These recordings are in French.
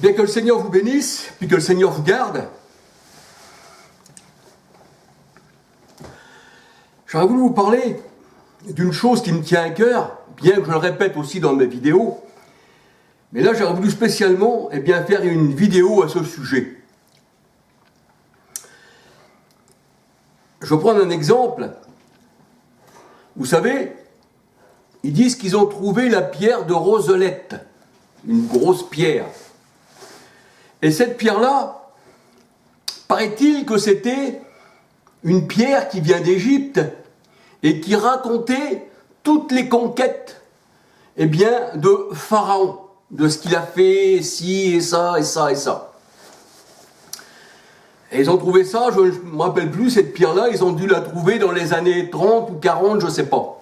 Bien, que le Seigneur vous bénisse, puis que le Seigneur vous garde. J'aurais voulu vous parler d'une chose qui me tient à cœur, bien que je le répète aussi dans mes vidéos. Mais là, j'aurais voulu spécialement faire une vidéo à ce sujet. Je vais prendre un exemple. Vous savez, ils disent qu'ils ont trouvé la pierre de Roselette, une grosse pierre. Et cette pierre-là, paraît-il que c'était une pierre qui vient d'Égypte et qui racontait toutes les conquêtes de Pharaon, de ce qu'il a fait, ci et ça et ça et ça. Et ils ont trouvé ça, je ne me rappelle plus, cette pierre-là, ils ont dû la trouver dans les années 30 ou 40, je ne sais pas.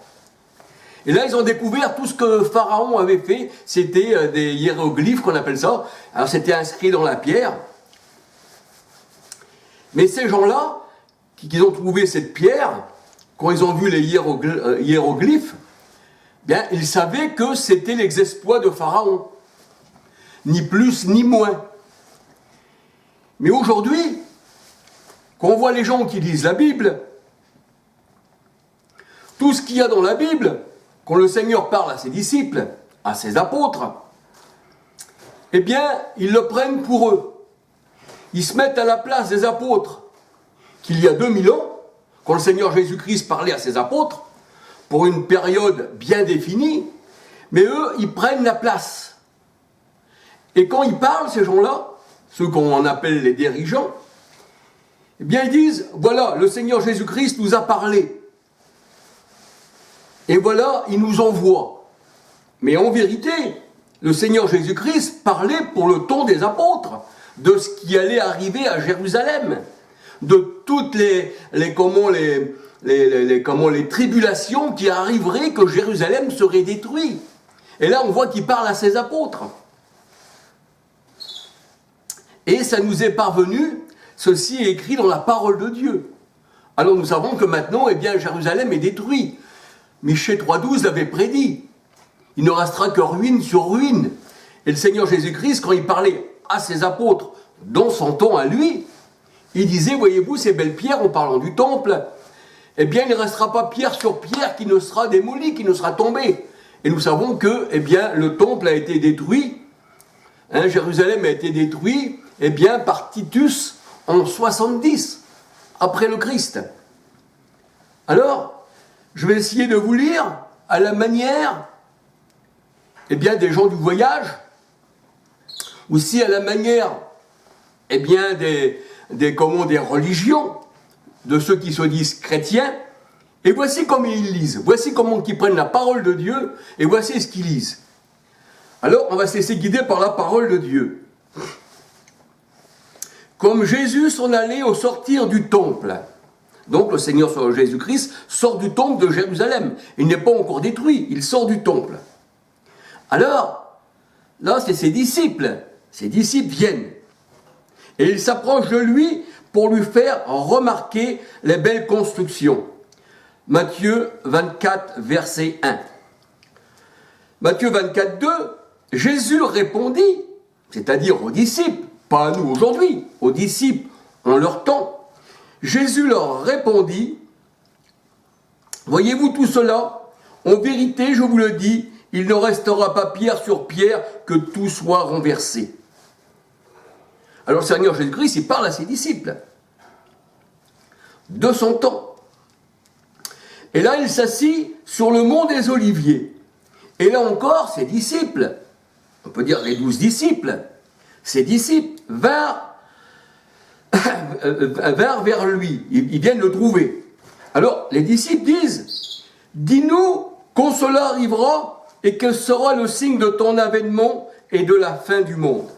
Et là, ils ont découvert tout ce que Pharaon avait fait, c'était des hiéroglyphes qu'on appelle ça. Alors, c'était inscrit dans la pierre. Mais ces gens-là, qui ont trouvé cette pierre, quand ils ont vu les hiéroglyphes, ils savaient que c'était les exploits de Pharaon. Ni plus ni moins. Mais aujourd'hui, quand on voit les gens qui lisent la Bible, tout ce qu'il y a dans la Bible, quand le Seigneur parle à ses disciples, à ses apôtres, ils le prennent pour eux. Ils se mettent à la place des apôtres qu'il y a 2000 ans, quand le Seigneur Jésus-Christ parlait à ses apôtres, pour une période bien définie, mais eux, ils prennent la place. Et quand ils parlent, ces gens-là, ceux qu'on appelle les dirigeants, ils disent, voilà, le Seigneur Jésus-Christ nous a parlé. Et voilà, il nous envoie. Mais en vérité, le Seigneur Jésus-Christ parlait pour le ton des apôtres, de ce qui allait arriver à Jérusalem, de toutes les tribulations qui arriveraient, que Jérusalem serait détruit. Et là, on voit qu'il parle à ses apôtres. Et ça nous est parvenu, ceci est écrit dans la parole de Dieu. Alors nous savons que maintenant, Jérusalem est détruit. Michée 3,12 l'avait prédit. Il ne restera que ruine sur ruine. Et le Seigneur Jésus-Christ, quand il parlait à ses apôtres, dans son temps à lui, il disait, voyez-vous, ces belles pierres, en parlant du temple, il ne restera pas pierre sur pierre qui ne sera démolie, qui ne sera tombée. Et nous savons que, le temple a été détruit, Jérusalem a été détruit, par Titus en 70, après le Christ. Alors, je vais essayer de vous lire à la manière des gens du voyage, aussi à la manière des religions, de ceux qui se disent chrétiens, et voici comment ils lisent, voici comment ils prennent la parole de Dieu, et voici ce qu'ils lisent. Alors, on va se laisser guider par la parole de Dieu. Comme Jésus s'en allait au sortir du temple. Donc le Seigneur Jésus-Christ sort du temple de Jérusalem. Il n'est pas encore détruit, il sort du temple. Alors, là c'est ses disciples. Ses disciples viennent. Et ils s'approchent de lui pour lui faire remarquer les belles constructions. Matthieu 24, verset 1. Matthieu 24, 2, Jésus répondit, c'est-à-dire aux disciples, pas à nous aujourd'hui, aux disciples en leur temps. Jésus leur répondit, « Voyez-vous tout cela? En vérité, je vous le dis, il ne restera pas pierre sur pierre que tout soit renversé. » Alors le Seigneur Jésus-Christ, il parle à ses disciples de son temps. Et là, il s'assit sur le mont des Oliviers. Et là encore, ses disciples, on peut dire les 12 disciples, ses disciples vinrent vers lui, ils viennent le trouver. Alors, les disciples disent, « Dis-nous quand cela arrivera et quel sera le signe de ton avènement et de la fin du monde. »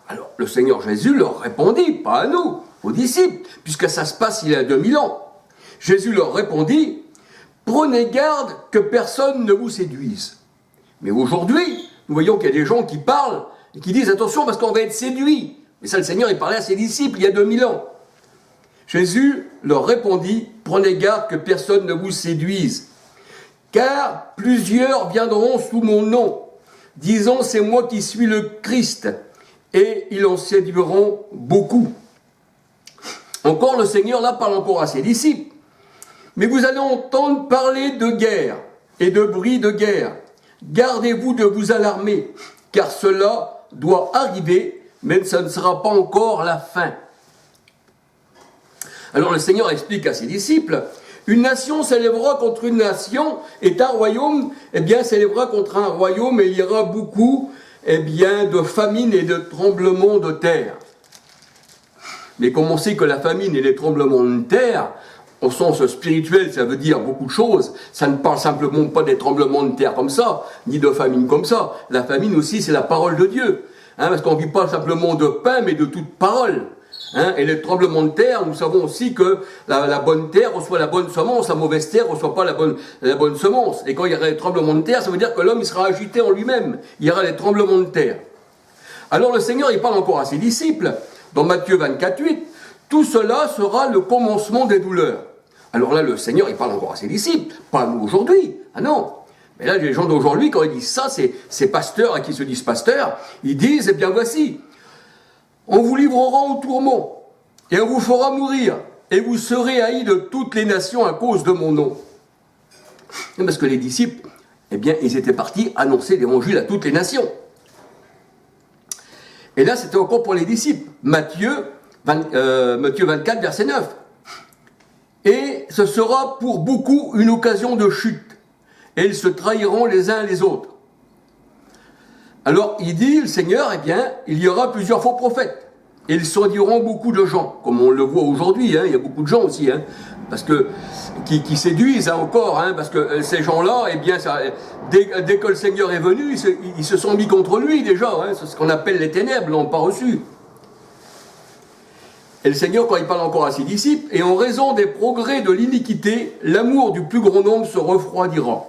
Alors, le Seigneur Jésus leur répondit, pas à nous, aux disciples, puisque ça se passe il y a 2000 ans. Jésus leur répondit, « Prenez garde que personne ne vous séduise. » Mais aujourd'hui, nous voyons qu'il y a des gens qui parlent et qui disent, « Attention, parce qu'on va être séduit. » Mais ça, le Seigneur, il parlait à ses disciples il y a 2000 ans. Jésus leur répondit, « Prenez garde que personne ne vous séduise, car plusieurs viendront sous mon nom, disant c'est moi qui suis le Christ, et ils en séduiront beaucoup. Encore le Seigneur là parle encore à ses disciples. Mais vous allez entendre parler de guerre et de bruit de guerre. Gardez-vous de vous alarmer, car cela doit arriver, mais ce ne sera pas encore la fin. Alors le Seigneur explique à ses disciples, une nation s'élèvera contre une nation, et un royaume, s'élèvera contre un royaume, et il y aura beaucoup, de famine et de tremblements de terre. Mais comme on sait que la famine et les tremblements de terre, au sens spirituel, ça veut dire beaucoup de choses. Ça ne parle simplement pas des tremblements de terre comme ça, ni de famine comme ça. La famine aussi, c'est la parole de Dieu. Parce qu'on ne vit pas simplement de pain, mais de toute parole. Et les tremblements de terre, nous savons aussi que la bonne terre reçoit la bonne semence, la mauvaise terre ne reçoit pas la bonne semence. Et quand il y aura les tremblements de terre, ça veut dire que l'homme il sera agité en lui-même. Il y aura les tremblements de terre. Alors le Seigneur, il parle encore à ses disciples, dans Matthieu 24, 8, tout cela sera le commencement des douleurs. Alors là, le Seigneur, il parle encore à ses disciples, pas à nous aujourd'hui. Ah non. Mais là, les gens d'aujourd'hui, quand ils disent ça, ces pasteurs qui se disent pasteurs, ils disent, eh bien voici, on vous livrera au tourment, et on vous fera mourir, et vous serez haïs de toutes les nations à cause de mon nom. Parce que les disciples, ils étaient partis annoncer l'évangile à toutes les nations. Et là, c'était encore pour les disciples. Matthieu 24, verset 9. Et ce sera pour beaucoup une occasion de chute, et ils se trahiront les uns les autres. Alors, il dit, le Seigneur, il y aura plusieurs faux prophètes. Et ils séduiront beaucoup de gens, comme on le voit aujourd'hui, il y a beaucoup de gens aussi, parce que, qui séduisent encore, parce que ces gens-là, dès que le Seigneur est venu, ils se sont mis contre lui déjà, c'est ce qu'on appelle les ténèbres, l'ont pas reçu. Et le Seigneur, quand il parle encore à ses disciples, et en raison des progrès de l'iniquité, l'amour du plus grand nombre se refroidira.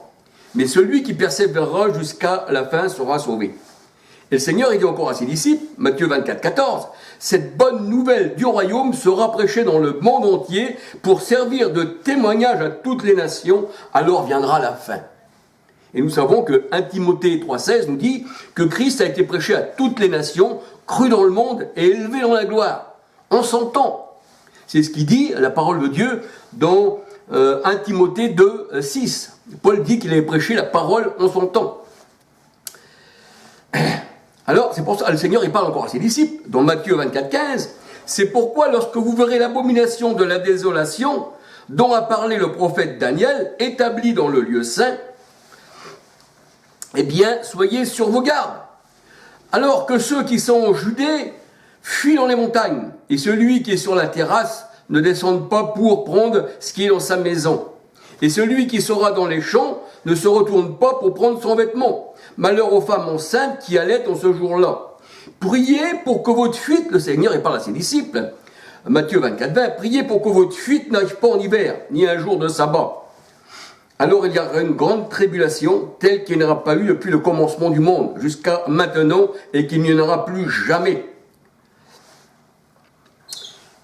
Mais celui qui persévérera jusqu'à la fin sera sauvé. Et le Seigneur, il dit encore à ses disciples, Matthieu 24, 14, cette bonne nouvelle du royaume sera prêchée dans le monde entier pour servir de témoignage à toutes les nations, alors viendra la fin. Et nous savons que 1 Timothée 3,16 nous dit que Christ a été prêché à toutes les nations, cru dans le monde et élevé dans la gloire. En son temps. C'est ce qu'il dit, la parole de Dieu, dans 1 Timothée 2, 6. Paul dit qu'il avait prêché la parole en son temps. Alors, c'est pour ça, le Seigneur, il parle encore à ses disciples, dans Matthieu 24, 15. C'est pourquoi, lorsque vous verrez l'abomination de la désolation, dont a parlé le prophète Daniel, établi dans le lieu saint, soyez sur vos gardes. Alors que ceux qui sont en Judée fuient dans les montagnes, et celui qui est sur la terrasse ne descende pas pour prendre ce qui est dans sa maison. Et celui qui sera dans les champs ne se retourne pas pour prendre son vêtement. Malheur aux femmes enceintes qui allaitent en ce jour-là. Priez pour que votre fuite, le Seigneur, il parle à ses disciples, Matthieu 24, 20, priez pour que votre fuite n'arrive pas en hiver, ni un jour de sabbat. Alors il y aura une grande tribulation, telle qu'il n'y aura pas eu depuis le commencement du monde, jusqu'à maintenant, et qu'il n'y en aura plus jamais.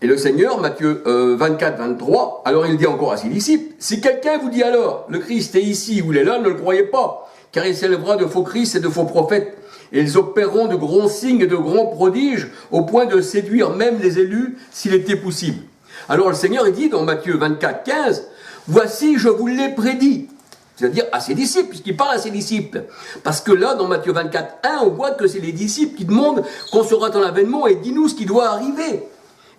Et le Seigneur, Matthieu 24, 23, alors il dit encore à ses disciples, si quelqu'un vous dit alors, le Christ est ici ou il est là, ne le croyez pas, car il s'élèvera de faux Christ et de faux prophètes, et ils opéreront de grands signes et de grands prodiges, au point de séduire même les élus, s'il était possible. Alors le Seigneur, il dit dans Matthieu 24, 15, voici, je vous l'ai prédit. C'est-à-dire à ses disciples, puisqu'il parle à ses disciples. Parce que là, dans Matthieu 24, 1, on voit que c'est les disciples qui demandent qu'on sera dans l'avènement et dis-nous ce qui doit arriver.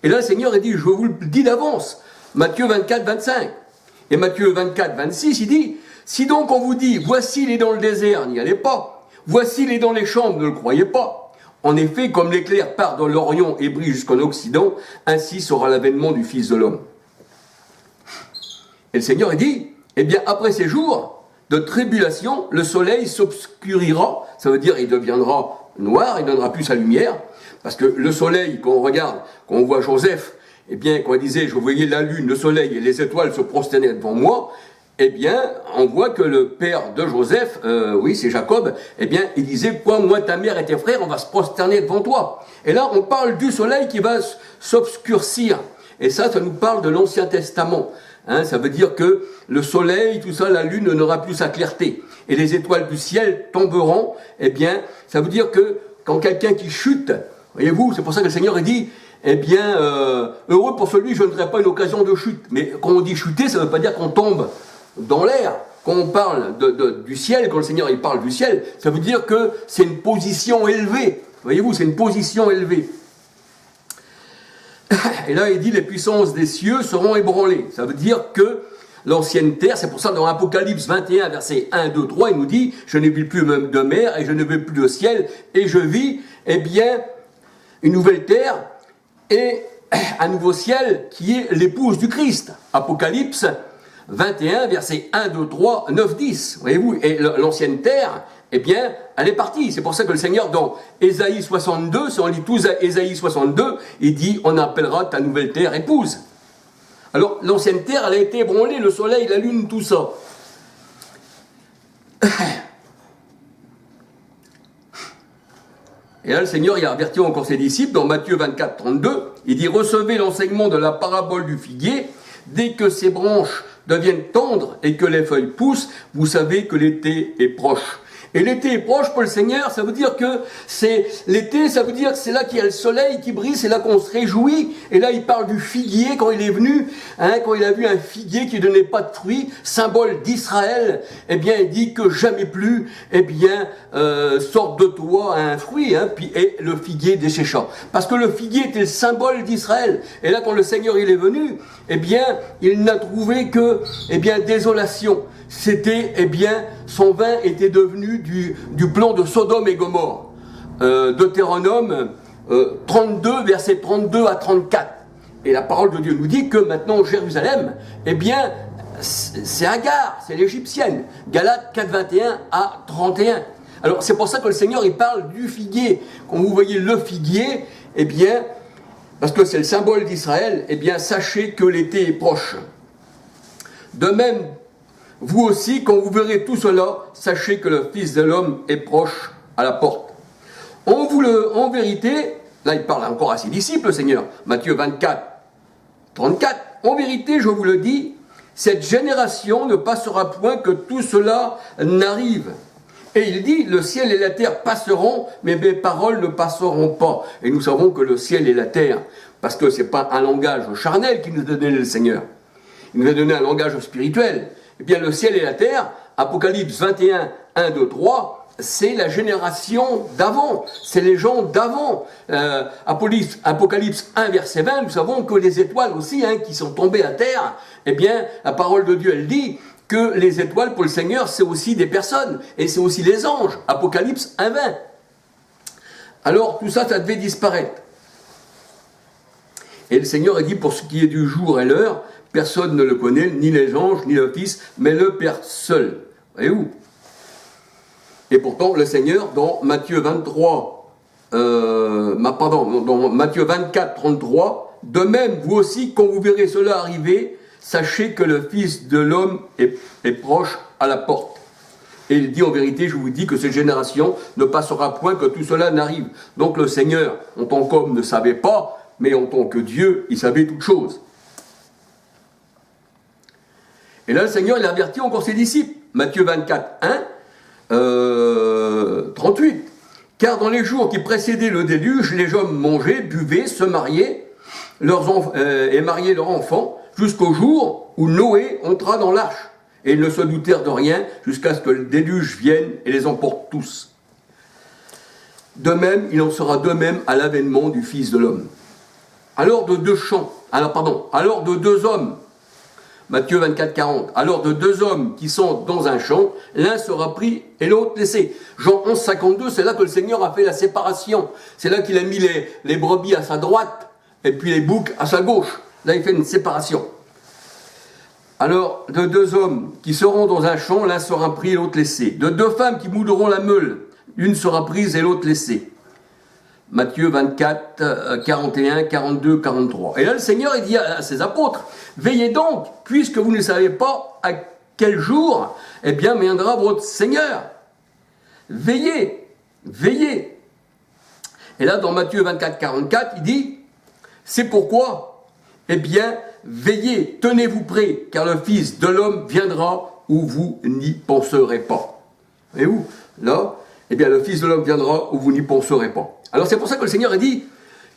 Et là, le Seigneur, il dit, je vous le dis d'avance. Matthieu 24, 25. Et Matthieu 24, 26, il dit, si donc on vous dit, voici il est dans le désert, n'y allez pas. Voici il est dans les chambres, ne le croyez pas. En effet, comme l'éclair part dans l'Orient et brille jusqu'en Occident, ainsi sera l'avènement du Fils de l'homme. Et le Seigneur, il dit, après ces jours de tribulation, le soleil s'obscurira, ça veut dire il deviendra noir, il ne donnera plus sa lumière, parce que le soleil, quand on regarde, quand on voit Joseph, quand il disait, je voyais la lune, le soleil et les étoiles se prosterner devant moi, on voit que le père de Joseph, oui, c'est Jacob, il disait, quoi, moi, ta mère et tes frères, on va se prosterner devant toi. Et là, on parle du soleil qui va s'obscurcir. Et ça nous parle de l'Ancien Testament. Hein, ça veut dire que le soleil, tout ça, la lune n'aura plus sa clarté. Et les étoiles du ciel tomberont. Eh bien, ça veut dire que quand quelqu'un qui chute, voyez-vous, c'est pour ça que le Seigneur a dit, eh bien, heureux pour celui, je ne donnerai pas une occasion de chute. Mais quand on dit chuter, ça ne veut pas dire qu'on tombe dans l'air. Quand on parle du ciel, quand le Seigneur il parle du ciel, ça veut dire que c'est une position élevée. Voyez-vous, c'est une position élevée. Et là, il dit, les puissances des cieux seront ébranlées. Ça veut dire que l'ancienne terre, c'est pour ça dans l'Apocalypse 21, versets 1, 2, 3, il nous dit, je ne vis plus même de mer, et je ne vis plus de ciel, et je vis, eh bien, une nouvelle terre, et un nouveau ciel qui est l'épouse du Christ. Apocalypse 21, versets 1, 2, 3, 9, 10. Voyez-vous, et l'ancienne terre, eh bien, elle est partie. C'est pour ça que le Seigneur, dans Ésaïe 62, si on lit tout Ésaïe 62, il dit, on appellera ta nouvelle terre épouse. Alors, l'ancienne terre, elle a été ébranlée, le soleil, la lune, tout ça. Et là, le Seigneur, il a averti encore ses disciples, dans Matthieu 24, 32, il dit, recevez l'enseignement de la parabole du figuier, dès que ses branches deviennent tendres et que les feuilles poussent, vous savez que l'été est proche. Et l'été est proche pour le Seigneur, ça veut dire que c'est l'été, ça veut dire que c'est là qu'il y a le soleil qui brille, c'est là qu'on se réjouit. Et là, il parle du figuier quand il est venu, hein, quand il a vu un figuier qui ne donnait pas de fruits, symbole d'Israël. Eh bien, il dit que jamais plus, eh bien, sorte de toi un fruit, hein, puis et le figuier dessécha. Parce que le figuier était le symbole d'Israël. Et là, quand le Seigneur il est venu, eh bien, il n'a trouvé que, eh bien, désolation. C'était, eh bien, son vin était devenu du plan de Sodome et Gomorrhe. Deutéronome 32, versets 32 à 34. Et la parole de Dieu nous dit que maintenant, Jérusalem, eh bien, c'est Agar, c'est l'égyptienne. Galates 4, 21 à 31. Alors, c'est pour ça que le Seigneur, il parle du figuier. Quand vous voyez le figuier, eh bien, parce que c'est le symbole d'Israël, eh bien, sachez que l'été est proche. De même, vous aussi, quand vous verrez tout cela, sachez que le Fils de l'homme est proche à la porte. En vérité, là il parle encore à ses disciples, le Seigneur, Matthieu 24, 34, en vérité, je vous le dis, cette génération ne passera point que tout cela n'arrive. Et il dit, le ciel et la terre passeront, mais mes paroles ne passeront pas. Et nous savons que le ciel et la terre, parce que ce n'est pas un langage charnel qui nous a donné le Seigneur, il nous a donné un langage spirituel. Eh bien, le ciel et la terre, Apocalypse 21, 1, 2, 3, c'est la génération d'avant, c'est les gens d'avant. Apocalypse 1, verset 20, nous savons que les étoiles aussi, hein, qui sont tombées à terre, eh bien, la parole de Dieu, elle dit que les étoiles, pour le Seigneur, c'est aussi des personnes, et c'est aussi les anges. Apocalypse 1, 20. Alors, tout ça, ça devait disparaître. Et le Seigneur a dit, pour ce qui est du jour et l'heure, personne ne le connaît, ni les anges, ni le Fils, mais le Père seul. Voyez-vous? Et pourtant, le Seigneur, dans Matthieu 23, dans Matthieu 24, 33, de même, vous aussi, quand vous verrez cela arriver, sachez que le Fils de l'homme est proche à la porte. Et il dit, en vérité, je vous dis que cette génération ne passera point que tout cela n'arrive. Donc le Seigneur, en tant qu'homme, ne savait pas, mais en tant que Dieu, il savait toutes choses. Et là, le Seigneur, il avertit encore ses disciples. Matthieu 24, 1, 38. Car dans les jours qui précédaient le déluge, les hommes mangeaient, buvaient, se mariaient, et mariaient leurs enfants, jusqu'au jour où Noé entra dans l'arche. Et ils ne se doutèrent de rien, jusqu'à ce que le déluge vienne et les emporte tous. De même, il en sera de même à l'avènement du Fils de l'homme. Alors de deux hommes, Matthieu 24, 40. Alors de deux hommes qui sont dans un champ, l'un sera pris et l'autre laissé. Jean 11, 52, c'est là que le Seigneur a fait la séparation. C'est là qu'il a mis les brebis à sa droite et puis les boucs à sa gauche. Là, il fait une séparation. Alors, de deux hommes qui seront dans un champ, l'un sera pris et l'autre laissé. De deux femmes qui moudront la meule, l'une sera prise et l'autre laissée. Matthieu 24, 41, 42, 43. Et là, le Seigneur, il dit à ses apôtres, veillez donc, puisque vous ne savez pas à quel jour, eh bien, viendra votre Seigneur. Veillez, veillez. Et là, dans Matthieu 24, 44, il dit, c'est pourquoi, eh bien, veillez, tenez-vous prêts, car le Fils de l'homme viendra où vous n'y penserez pas. Voyez-vous, là, eh bien, le Fils de l'homme viendra où vous n'y penserez pas. Alors c'est pour ça que le Seigneur a dit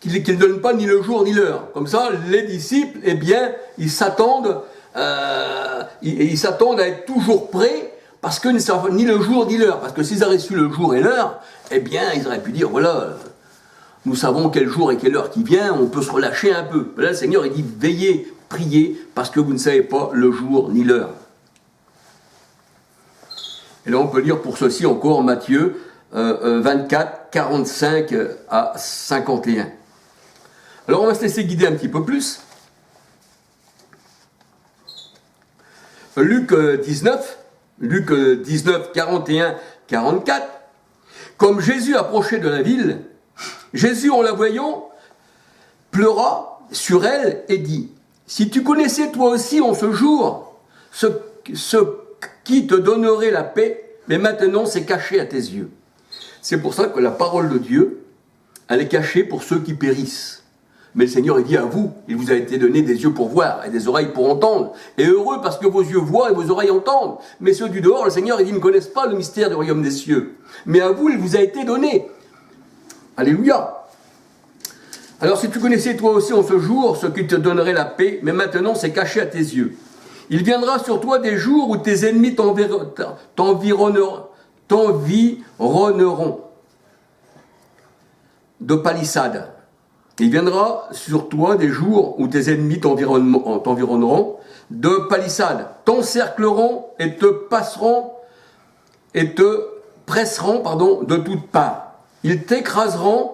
qu'il ne donne pas ni le jour ni l'heure. Comme ça, les disciples, eh bien, ils s'attendent à être toujours prêts, parce qu'ils ne savent ni le jour ni l'heure. Parce que s'ils avaient su le jour et l'heure, eh bien, ils auraient pu dire, voilà, nous savons quel jour et quelle heure qui vient, on peut se relâcher un peu. Là, le Seigneur, il dit, veillez, priez, parce que vous ne savez pas le jour ni l'heure. Et là, on peut lire pour ceci encore Matthieu 24, 45 à 51. Alors, on va se laisser guider un petit peu plus. Luc 19, 41, 44. Comme Jésus approchait de la ville, Jésus, en la voyant, pleura sur elle et dit, « Si tu connaissais toi aussi en ce jour ce qui te donnerait la paix, mais maintenant c'est caché à tes yeux. » C'est pour ça que la parole de Dieu, elle est cachée pour ceux qui périssent. Mais le Seigneur, il dit à vous, il vous a été donné des yeux pour voir et des oreilles pour entendre. Et heureux parce que vos yeux voient et vos oreilles entendent. Mais ceux du dehors, le Seigneur, il dit, ne connaissent pas le mystère du royaume des cieux. Mais à vous, il vous a été donné. Alléluia. Alors si tu connaissais toi aussi en ce jour ce qui te donnerait la paix, mais maintenant c'est caché à tes yeux. Il viendra sur toi des jours où tes ennemis t'environneront de palissades. Il viendra sur toi des jours où tes ennemis t'environneront de palissades, t'encercleront et te presseront de toutes parts. Ils t'écraseront,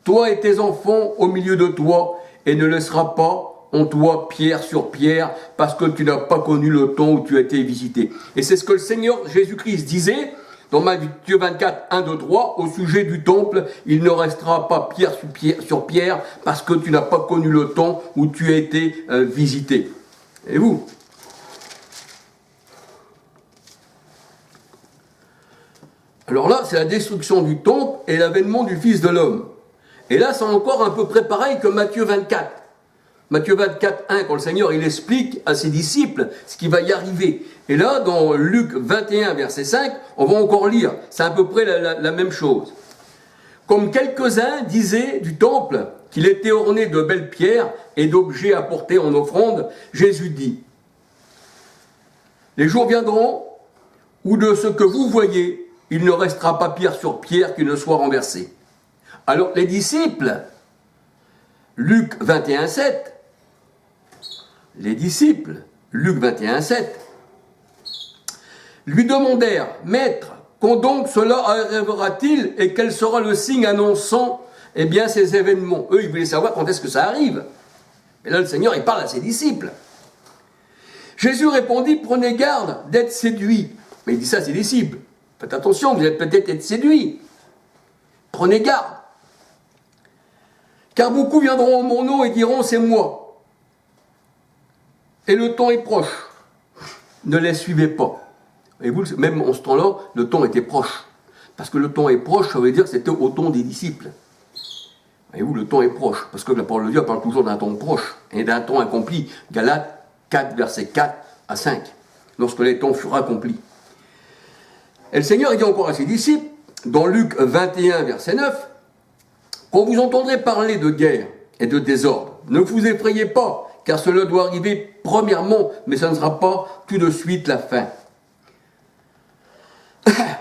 toi et tes enfants au milieu de toi, et ne laissera pas en toi pierre sur pierre, parce que tu n'as pas connu le temps où tu as été visité. Et c'est ce que le Seigneur Jésus-Christ disait dans Matthieu 24, 1, 2, 3, au sujet du temple, il ne restera pas pierre sur pierre, parce que tu n'as pas connu le temps où tu as été visité. Et vous ? Alors là, c'est la destruction du temple et l'avènement du Fils de l'homme. Et là, c'est encore un peu près pareil que Matthieu 24. Matthieu 24, 1, quand le Seigneur il explique à ses disciples ce qui va y arriver. Et là, dans Luc 21, verset 5, on va encore lire. C'est à peu près la même chose. Comme quelques-uns disaient du temple qu'il était orné de belles pierres et d'objets apportés en offrande, Jésus dit, « Les jours viendront où de ce que vous voyez, il ne restera pas pierre sur pierre qui ne soit renversée. » Alors les disciples, Luc 21, 7, lui demandèrent, « Maître, quand donc cela arrivera-t-il et quel sera le signe annonçant ces événements ?» Eux, ils voulaient savoir quand est-ce que ça arrive. Et là, le Seigneur, il parle à ses disciples. Jésus répondit, « Prenez garde d'être séduits. » Mais il dit ça à ses disciples. « Faites attention, vous allez peut-être être séduits. Prenez garde. Car beaucoup viendront en mon nom et diront, c'est moi. Et le temps est proche. Ne les suivez pas. » Et vous, même en ce temps-là, le temps était proche. Parce que le temps est proche, ça veut dire que c'était au temps des disciples. Et vous, le temps est proche. Parce que la parole de Dieu parle toujours d'un temps proche et d'un temps accompli. Galates 4, versets 4 à 5. Lorsque les temps furent accomplis. Et le Seigneur dit encore à ses disciples, dans Luc 21, verset 9, « Quand vous entendrez parler de guerre et de désordre, ne vous effrayez pas, car cela doit arriver premièrement, mais ça ne sera pas tout de suite la fin. »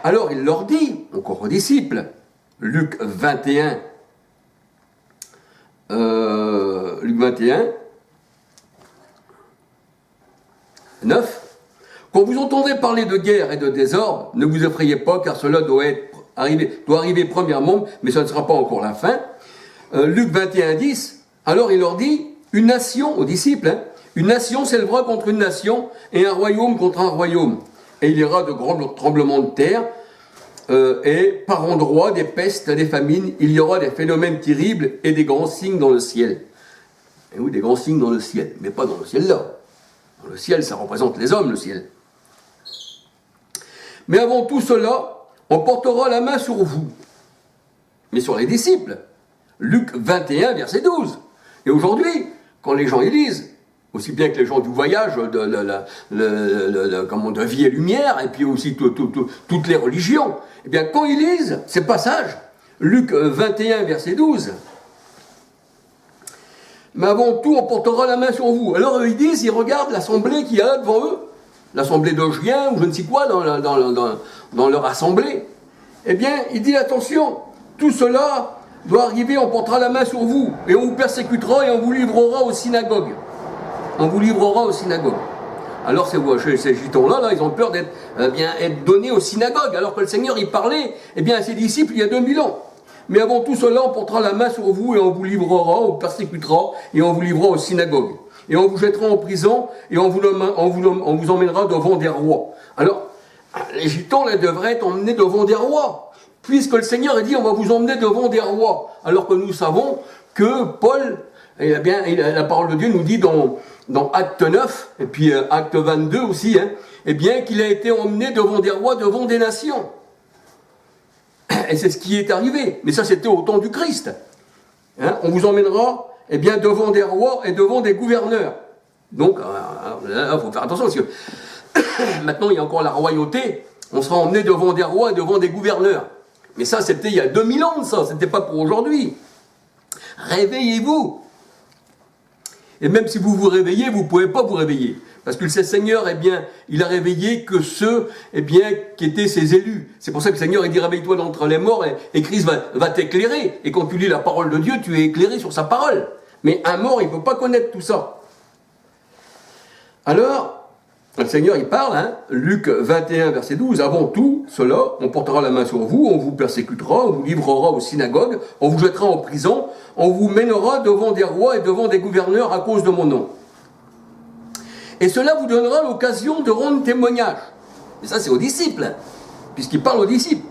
Alors il leur dit, encore aux disciples, Luc 21, 9, « Quand vous entendrez parler de guerre et de désordre, ne vous effrayez pas, car cela doit arriver premièrement, mais ça ne sera pas encore la fin. » Luc 21, 10, alors il leur dit, une nation, aux disciples, une nation s'élèvera contre une nation, et un royaume contre un royaume. Et il y aura de grands tremblements de terre, et par endroits, des pestes, des famines, il y aura des phénomènes terribles et des grands signes dans le ciel. Et oui, des grands signes dans le ciel, mais pas dans le ciel là. Dans le ciel, ça représente les hommes, le ciel. Mais avant tout cela, on portera la main sur vous, mais sur les disciples. Luc 21, verset 12. Et aujourd'hui, quand les gens y lisent, aussi bien que les gens du voyage, de Vie et Lumière, et puis aussi toutes les religions, eh bien, quand ils lisent ces passages, Luc 21, verset 12, mais avant tout, on portera la main sur vous. Alors ils disent, ils regardent l'assemblée qu'il y a devant eux, l'assemblée d'Ogiens, ou je ne sais quoi, dans leur assemblée. Eh bien, il dit, attention, tout cela doit arriver, on portera la main sur vous, et on vous persécutera, et on vous livrera aux synagogues. On vous livrera aux synagogues. Alors ces gitans-là, ils ont peur d'être être donnés aux synagogues, alors que le Seigneur, il parlait à ses disciples il y a 2000 ans. Mais avant tout cela, on portera la main sur vous et on vous livrera, on vous persécutera et on vous livrera aux synagogues. Et on vous jettera en prison et on vous emmènera devant des rois. Alors, les gitans là, devraient être emmenés devant des rois, puisque le Seigneur a dit on va vous emmener devant des rois. Alors que nous savons que Paul, la parole de Dieu nous dit dans Acte 9, et puis Acte 22 aussi, qu'il a été emmené devant des rois, devant des nations. Et c'est ce qui est arrivé. Mais ça, c'était au temps du Christ. On vous emmènera devant des rois et devant des gouverneurs. Donc, il faut faire attention, parce que maintenant, il y a encore la royauté. On sera emmené devant des rois et devant des gouverneurs. Mais ça, c'était il y a 2000 ans, ça. C'était pas pour aujourd'hui. Réveillez-vous. Et même si vous vous réveillez, vous ne pouvez pas vous réveiller. Parce que le Seigneur, il a réveillé que ceux, qui étaient ses élus. C'est pour ça que le Seigneur, il dit, réveille-toi d'entre les morts et Christ va t'éclairer. Et quand tu lis la parole de Dieu, tu es éclairé sur sa parole. Mais un mort, il ne peut pas connaître tout ça. Alors, le Seigneur, il parle, Luc 21, verset 12, avant tout cela, on portera la main sur vous, on vous persécutera, on vous livrera aux synagogues, on vous jettera en prison, on vous mènera devant des rois et devant des gouverneurs à cause de mon nom. Et cela vous donnera l'occasion de rendre témoignage. Et ça, c'est aux disciples, puisqu'il parle aux disciples.